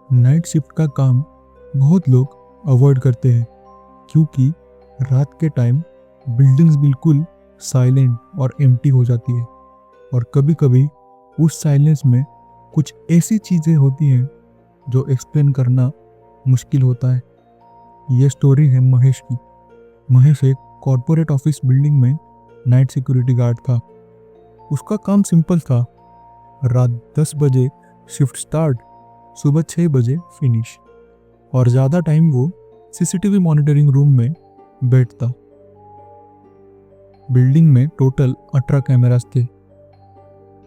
Night shift का काम बहुत लोग अवॉइड करते हैं क्योंकि रात के टाइम बिल्डिंग्स बिल्कुल साइलेंट और एम्प्टी हो जाती है। और कभी कभी उस साइलेंस में कुछ ऐसी चीज़ें होती हैं जो एक्सप्लेन करना मुश्किल होता है। ये स्टोरी है महेश की। महेश एक कॉरपोरेट ऑफिस बिल्डिंग में नाइट सिक्योरिटी गार्ड था। उसका काम सिंपल था, रात 10 बजे शिफ्ट स्टार्ट, सुबह 6 बजे फिनिश। और ज़्यादा टाइम वो सीसीटीवी मॉनिटरिंग रूम में बैठता। बिल्डिंग में टोटल 18 कैमरास थे,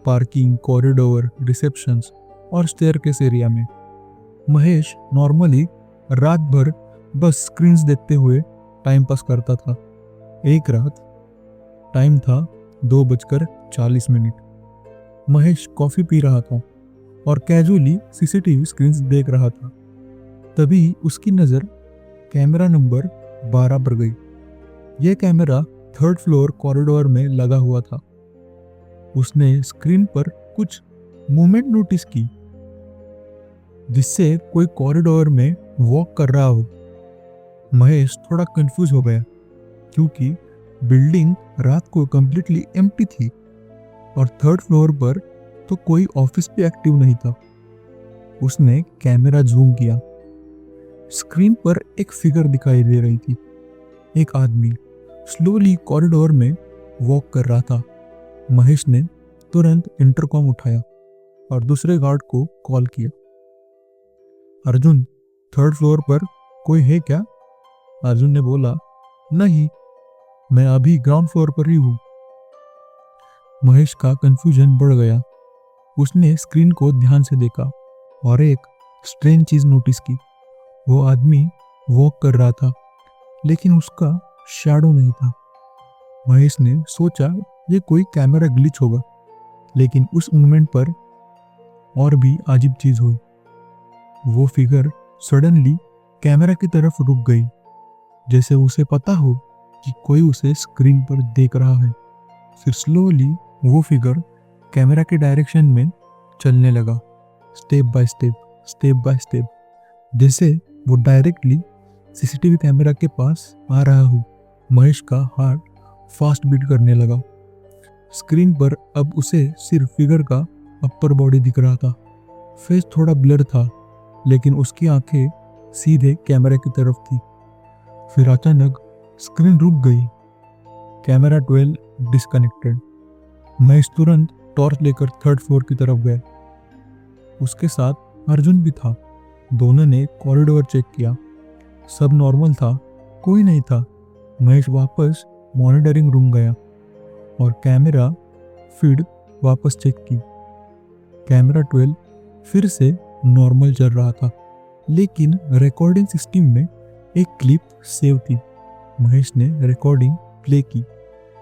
पार्किंग, कॉरिडोर, रिसेप्शंस और स्टेयरकेस एरिया में। महेश नॉर्मली रात भर बस स्क्रीन्स देखते हुए टाइम पास करता था। एक रात टाइम था 2:40। महेश कॉफ़ी पी रहा था और कैजुअली सीसीटीवी स्क्रीन्स देख रहा था। तभी उसकी नज़र कैमरा नंबर 12 पर गई। यह कैमरा 3rd फ्लोर कॉरिडोर में लगा हुआ था। उसने स्क्रीन पर कुछ मूवमेंट नोटिस की, जिससे कोई कॉरिडोर में वॉक कर रहा हो। महेश थोड़ा कंफ्यूज हो गया क्योंकि बिल्डिंग रात को कंप्लीटली एम्प्टी थी और 3rd फ्लोर पर तो कोई ऑफिस भी एक्टिव नहीं था। उसने कैमरा जूम किया। स्क्रीन पर एक फिगर दिखाई दे रही थी। एक आदमी स्लोली कॉरिडोर में वॉक कर रहा था। महेश ने तुरंत इंटरकॉम उठाया और दूसरे गार्ड को कॉल किया। अर्जुन, 3rd फ्लोर पर कोई है क्या? अर्जुन ने बोला, नहीं, मैं अभी ग्राउंड फ्लोर पर ही हूँ। महेश का कंफ्यूजन बढ़ गया। उसने स्क्रीन को ध्यान से देखा और एक स्ट्रेंज चीज नोटिस की। वो आदमी वॉक कर रहा था, लेकिन उसका शैडो नहीं था। महेश ने सोचा ये कोई कैमरा ग्लिच होगा, लेकिन उस मोमेंट पर और भी अजीब चीज हुई। वो फिगर सडनली कैमरा की तरफ रुक गई, जैसे उसे पता हो कि कोई उसे स्क्रीन पर देख रहा है। फिर स्लोली वो फिगर कैमरा के डायरेक्शन में चलने लगा, स्टेप बाय स्टेप, जैसे वो डायरेक्टली सीसीटीवी कैमरा के पास आ रहा हो। महेश का हार्ट फास्ट बीट करने लगा। स्क्रीन पर अब उसे सिर्फ फिगर का अपर बॉडी दिख रहा था। फेस थोड़ा ब्लर था, लेकिन उसकी आंखें सीधे कैमरे की तरफ थी। फिर अचानक स्क्रीन रुक गई। Camera 12 disconnected. महेश तुरंत टॉर्च लेकर 3rd फ्लोर की तरफ गया। उसके साथ अर्जुन भी था। दोनों ने कॉरिडोर चेक किया, सब नॉर्मल था, कोई नहीं था। महेश वापस मॉनिटरिंग रूम गया और कैमरा फीड वापस चेक की। कैमरा 12 फिर से नॉर्मल चल रहा था, लेकिन रिकॉर्डिंग सिस्टम में एक क्लिप सेव थी। महेश ने रिकॉर्डिंग प्ले की।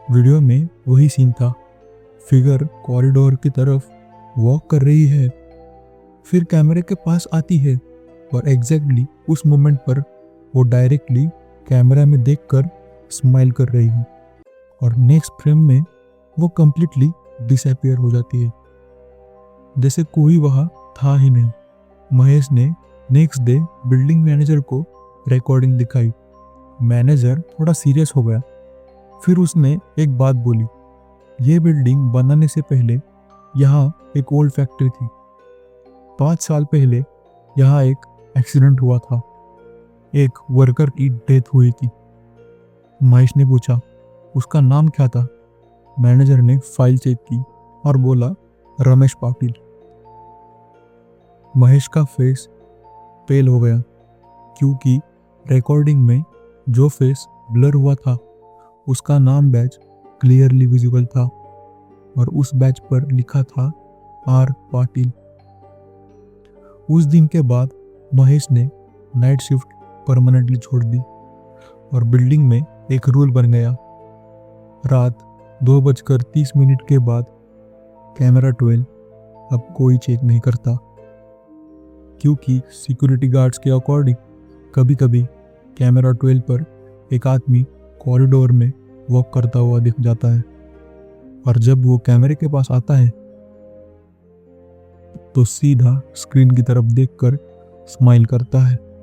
वीडियो में वही सीन था। फिगर कॉरिडोर की तरफ वॉक कर रही है, फिर कैमरे के पास आती है और एग्जैक्टली उस मोमेंट पर वो डायरेक्टली कैमरा में देखकर स्माइल कर रही है और नेक्स्ट फ्रेम में वो कंप्लीटली डिसअपियर हो जाती है, जैसे कोई वहाँ था ही नहीं। महेश ने नेक्स्ट डे बिल्डिंग मैनेजर को रिकॉर्डिंग दिखाई। मैनेजर थोड़ा सीरियस हो गया। फिर उसने एक बात बोली, ये बिल्डिंग बनाने से पहले यहाँ एक ओल्ड फैक्ट्री थी। 5 साल पहले यहाँ एक एक्सीडेंट हुआ था। एक वर्कर की डेथ हुई थी। महेश ने पूछा, उसका नाम क्या था? मैनेजर ने फाइल चेक की और बोला, रमेश पाटिल। महेश का फेस पेल हो गया क्योंकि रिकॉर्डिंग में जो फेस ब्लर हुआ था उसका नाम बैच क्लियरली विजिबल था और उस बैच पर लिखा था आर पाटिल। उस दिन के बाद महेश ने नाइट शिफ्ट परमानेंटली छोड़ दी और बिल्डिंग में एक रूल बन गया, रात 2:30 के बाद कैमरा 12 अब कोई चेक नहीं करता, क्योंकि सिक्योरिटी गार्ड्स के अकॉर्डिंग कभी कभी कैमरा 12 पर एक आदमी कॉरिडोर में वॉक करता हुआ दिख जाता है और जब वो कैमरे के पास आता है तो सीधा स्क्रीन की तरफ देखकर स्माइल करता है।